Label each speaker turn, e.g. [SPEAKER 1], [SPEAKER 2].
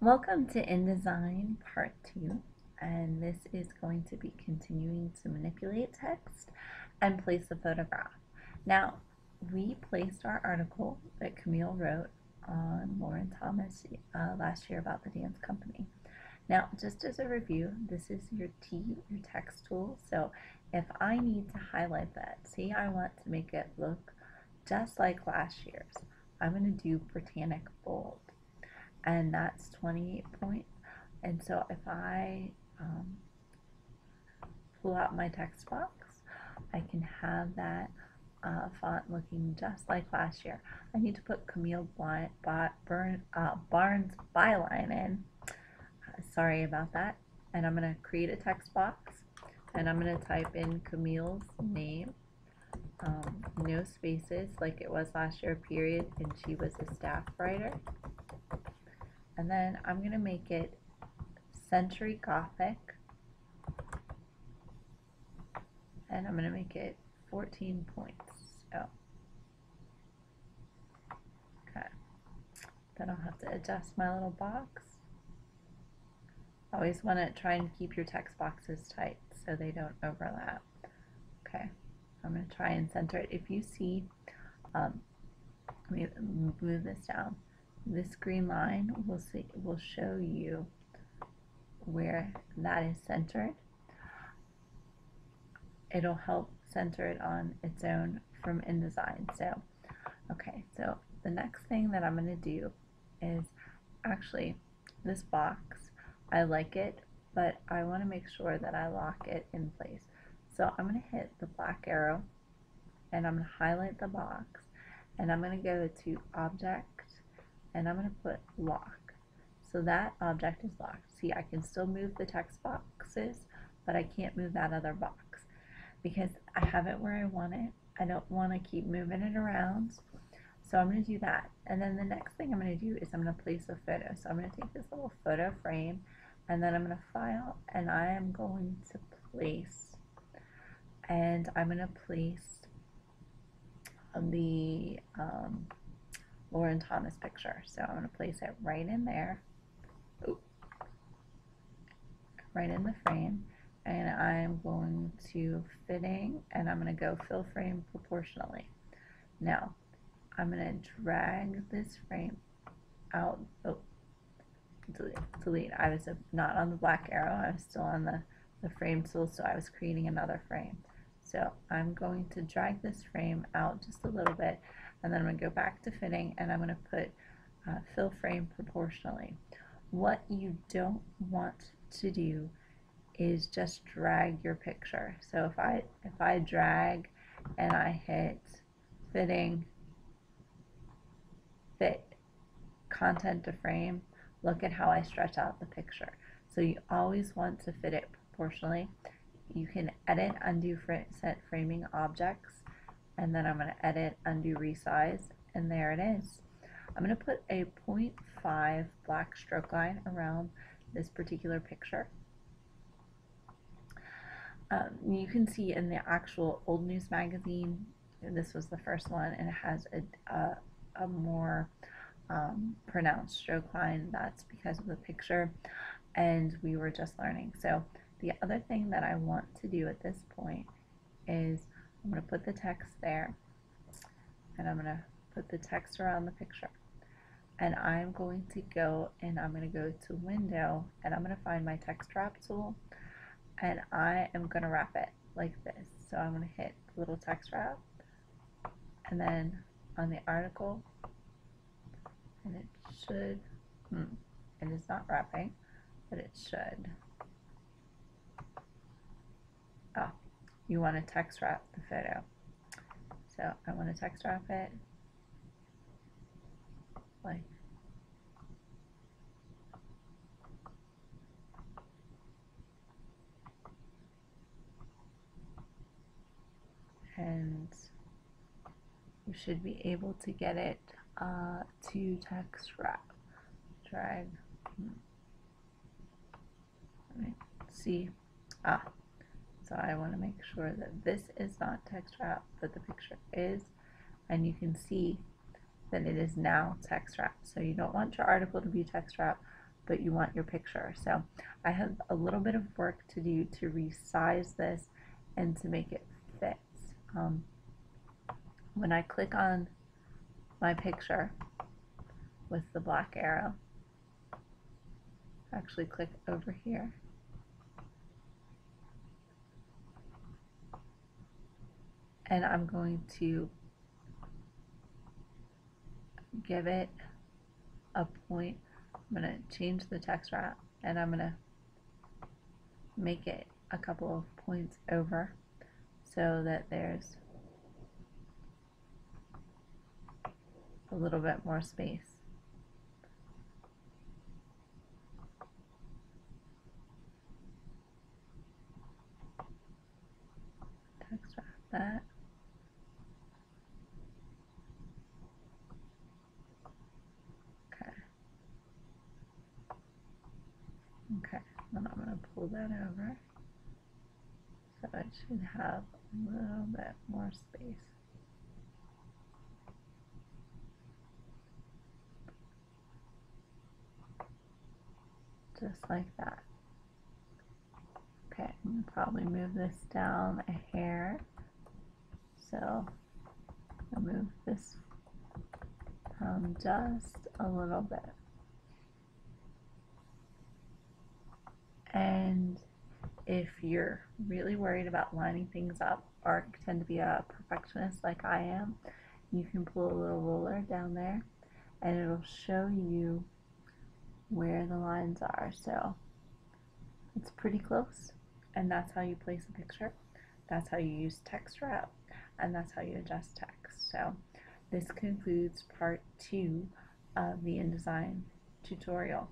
[SPEAKER 1] Welcome to InDesign Part 2, and this is going to be continuing to manipulate text and place a photograph. Now, we placed our article that Camille wrote on Lauren Thomas last year about the dance company. Now, just as a review, this is your text tool. So if I need to highlight that, say I want to make it look just like last year's, I'm going to do Britannic bold, and that's 28 points. And so if I pull out my text box, I can have that font looking just like last year. I need to put Camille Barnes byline in. Sorry about that. And I'm going to create a text box, and I'm going to type in Camille's name, no spaces like it was last year, period, and she was a staff writer. And then I'm going to make it Century Gothic, and I'm going to make it 14 points. So, okay. Then I'll have to adjust my little box. Always want to try and keep your text boxes tight so they don't overlap. Okay, I'm going to try and center it. If you see, let me move this down. This green line will show you where that is centered. It'll help center it on its own from InDesign. So, okay, so the next thing that I'm going to do is actually this box. I like it, but I want to make sure that I lock it in place. So I'm going to hit the black arrow, and I'm going to highlight the box, and I'm going to go to Object, and I'm going to put Lock. So that object is locked. See, I can still move the text boxes, but I can't move that other box because I have it where I want it. I don't want to keep moving it around. So I'm going to do that. And then the next thing I'm going to do is I'm going to place a photo. So I'm going to take this little photo frame, and then I'm going to file, and I am going to place, and I'm going to place the Lauren Thomas picture. So I'm going to place it right in there, right in the frame, and I'm going to fitting, and I'm going to go fill frame proportionally. Now, I'm going to drag this frame out. Oh, delete. I was not on the black arrow. I was still on the frame tool, so I was creating another frame. So I'm going to drag this frame out just a little bit, and then I'm going to go back to fitting, and I'm going to put fill frame proportionally. What you don't want to do is just drag your picture. So if I drag and I hit fitting, fit, content to frame, look at how I stretch out the picture. So you always want to fit it proportionally. You can edit, undo, set framing objects, and then I'm going to edit, undo, resize, and there it is. I'm going to put a 0.5 black stroke line around this particular picture. You can see in the actual Old News magazine, this was the first one, and it has a more pronounced stroke line. That's because of the picture, and we were just learning. So the other thing that I want to do at this point is I'm going to put the text there, and I'm going to put the text around the picture, and I'm going to go and I'm going to go to Window, and I'm going to find my text wrap tool, and I am going to wrap it like this. So I'm going to hit the little text wrap, and then on the article, and it should, it is not wrapping, but it should. Oh, you want to text wrap the photo. So I want to text wrap it like, and you should be able to get it to text wrap. Drag. Right. See. So I want to make sure that this is not text wrap, but the picture is, and you can see that it is now text wrap. So you don't want your article to be text wrap, but you want your picture. So I have a little bit of work to do to resize this and to make it fit. Um, when I click on my picture with the black arrow, actually click over here, and I'm going to give it a point. I'm going to change the text wrap, and I'm going to make it a couple of points over so that there's a little bit more space. Text wrap that. Okay. Okay, then I'm going to pull that over so it should have a little bit more space. Just like that. Okay, I'm going to probably move this down a hair. So I'll move this just a little bit. And if you're really worried about lining things up or tend to be a perfectionist like I am, you can pull a little ruler down there and it'll show you where the lines are. So it's pretty close, and that's how you place a picture. That's how you use text wrap, and that's how you adjust text. So this concludes part 2 of the InDesign tutorial.